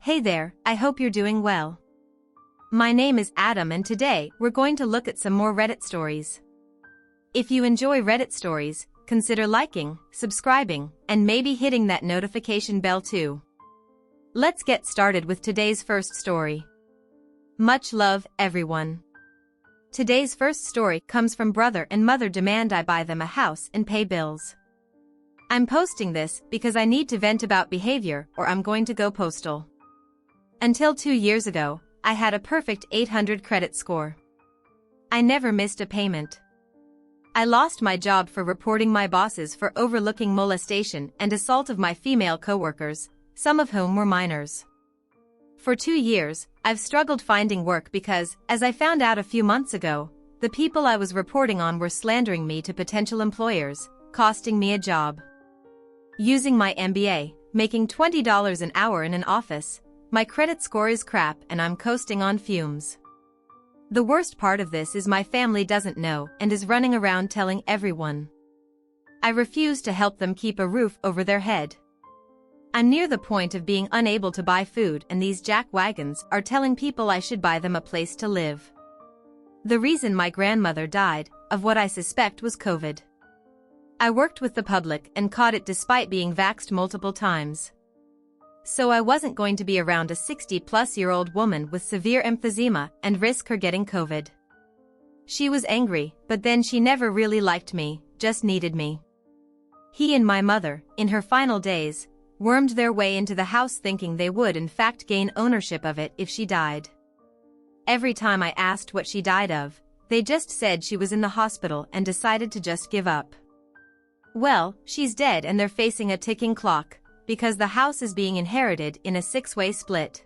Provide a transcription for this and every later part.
Hey there, I hope you're doing well. My name is Adam and today we're going to look at some more Reddit stories. If you enjoy Reddit stories, consider liking, subscribing, and maybe hitting that notification bell too. Let's get started with today's first story. Much love, everyone. Today's first story comes from brother and mother demand I buy them a house and pay bills. I'm posting this because I need to vent about behavior or I'm going to go postal. Until 2 years ago, I had a perfect 800 credit score. I never missed a payment. I lost my job for reporting my bosses for overlooking molestation and assault of my female coworkers, some of whom were minors. For 2 years, I've struggled finding work because, as I found out a few months ago, the people I was reporting on were slandering me to potential employers, costing me a job. Using my MBA, making $20 an hour in an office, my credit score is crap and I'm coasting on fumes. The worst part of this is my family doesn't know and is running around telling everyone. I refuse to help them keep a roof over their head. I'm near the point of being unable to buy food and these jackwagons are telling people I should buy them a place to live. The reason my grandmother died, of what I suspect was COVID. I worked with the public and caught it despite being vaxxed multiple times. So I wasn't going to be around a 60-plus-year-old woman with severe emphysema and risk her getting COVID. She was angry, but then she never really liked me, just needed me. He and my mother, in her final days, wormed their way into the house thinking they would in fact gain ownership of it if she died. Every time I asked what she died of, they just said she was in the hospital and decided to just give up. Well, she's dead and they're facing a ticking clock, because the house is being inherited in a 6-way split.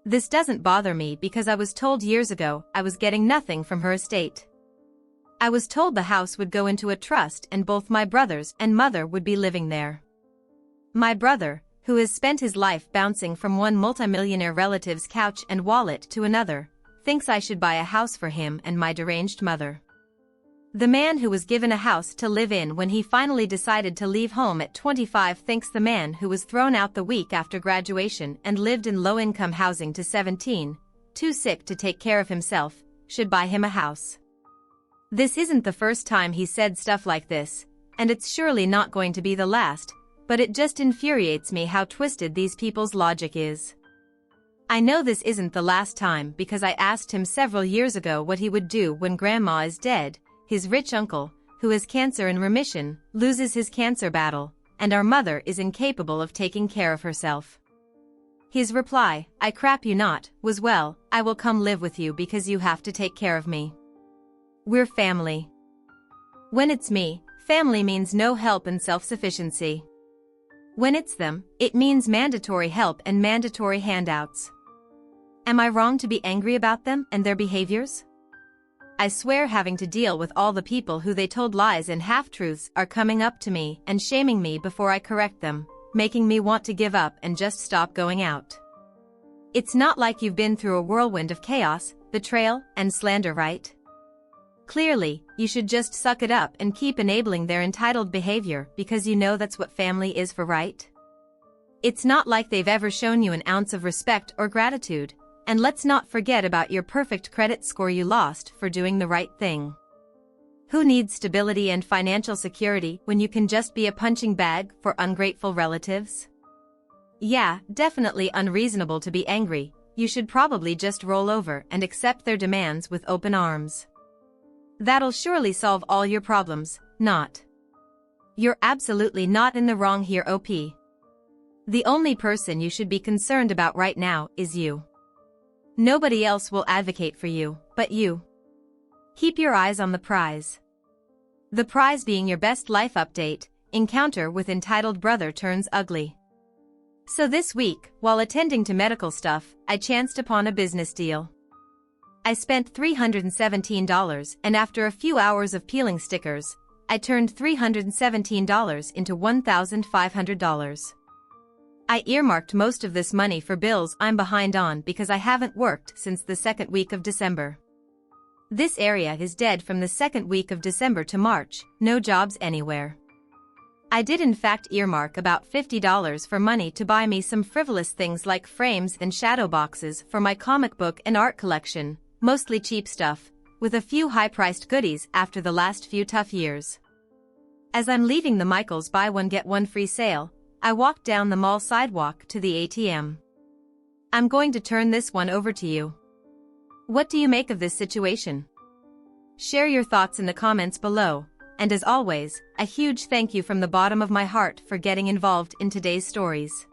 This doesn't bother me because I was told years ago I was getting nothing from her estate. I was told the house would go into a trust and both my brothers and mother would be living there. My brother, who has spent his life bouncing from one multimillionaire relative's couch and wallet to another, thinks I should buy a house for him and my deranged mother. The man who was given a house to live in when he finally decided to leave home at 25 thinks the man who was thrown out the week after graduation and lived in low-income housing to 17, too sick to take care of himself, should buy him a house. This isn't the first time he said stuff like this, and it's surely not going to be the last, but it just infuriates me how twisted these people's logic is. I know this isn't the last time because I asked him several years ago what he would do when grandma is dead. His rich uncle, who has cancer in remission, loses his cancer battle, and our mother is incapable of taking care of herself. His reply, I crap you not, was well, I will come live with you because you have to take care of me. We're family. When it's me, family means no help and self-sufficiency. When it's them, it means mandatory help and mandatory handouts. Am I wrong to be angry about them and their behaviors? I swear having to deal with all the people who they told lies and half-truths are coming up to me and shaming me before I correct them, making me want to give up and just stop going out. It's not like you've been through a whirlwind of chaos, betrayal, and slander, right? Clearly, you should just suck it up and keep enabling their entitled behavior because you know that's what family is for, right? It's not like they've ever shown you an ounce of respect or gratitude. And let's not forget about your perfect credit score you lost for doing the right thing. Who needs stability and financial security when you can just be a punching bag for ungrateful relatives? Yeah, definitely unreasonable to be angry. You should probably just roll over and accept their demands with open arms. That'll surely solve all your problems, not. You're absolutely not in the wrong here, OP. The only person you should be concerned about right now is you. Nobody else will advocate for you, but you. Keep your eyes on the prize. The prize being your best life update, encounter with entitled brother turns ugly. So this week, while attending to medical stuff, I chanced upon a business deal. I spent $317 and after a few hours of peeling stickers, I turned $317 into $1,500. I earmarked most of this money for bills I'm behind on because I haven't worked since the second week of December. This area is dead from the second week of December to March, no jobs anywhere. I did in fact earmark about $50 for money to buy me some frivolous things like frames and shadow boxes for my comic book and art collection, mostly cheap stuff, with a few high-priced goodies after the last few tough years. As I'm leaving the Michaels buy one get one free sale, I walk down the mall sidewalk to the ATM. I'm going to turn this one over to you. What do you make of this situation? Share your thoughts in the comments below, and as always, a huge thank you from the bottom of my heart for getting involved in today's stories.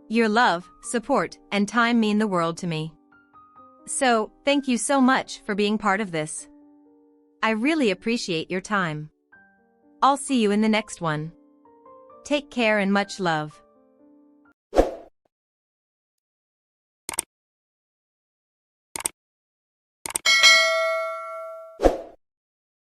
Your love, support, and time mean the world to me. So, thank you so much for being part of this. I really appreciate your time. I'll see you in the next one. Take care and much love.